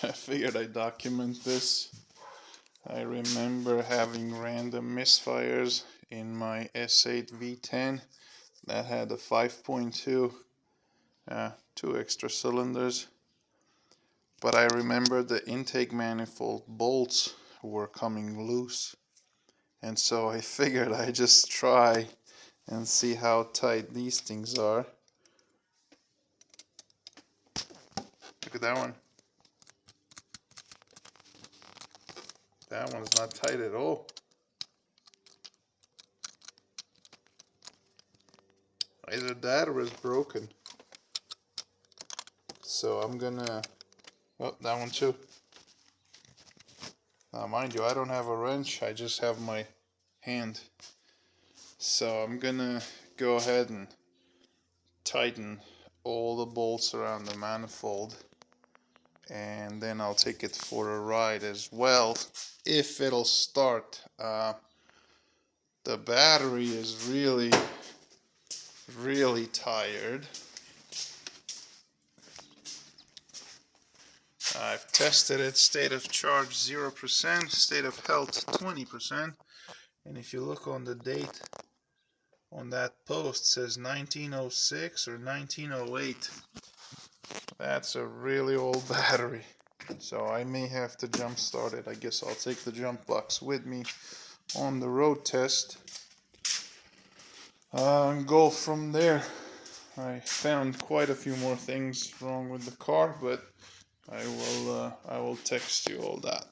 I figured I'd document this. I remember having random misfires in my S8 V10 that had a 5.2, 2 extra cylinders. But I remember the intake manifold bolts were coming loose. And so I figured I'd just try and see how tight these things are. Look at that one. That one's not tight at all. Either that or it's broken. So I'm gonna... Oh, that one too. Now mind you, I don't have a wrench, I just have my hand. So I'm gonna go ahead and tighten all the bolts around the manifold, and then I'll take it for a ride as well, if it'll start. The battery is really tired. I've tested it, state of charge 0%, state of health 20%, and if you look on the date on that post, it says 1906 or 1908. That's a really old battery, so I may have to jump start it. I guess I'll take the jump box with me on the road test and go from there. I found quite a few more things wrong with the car, but I will text you all that.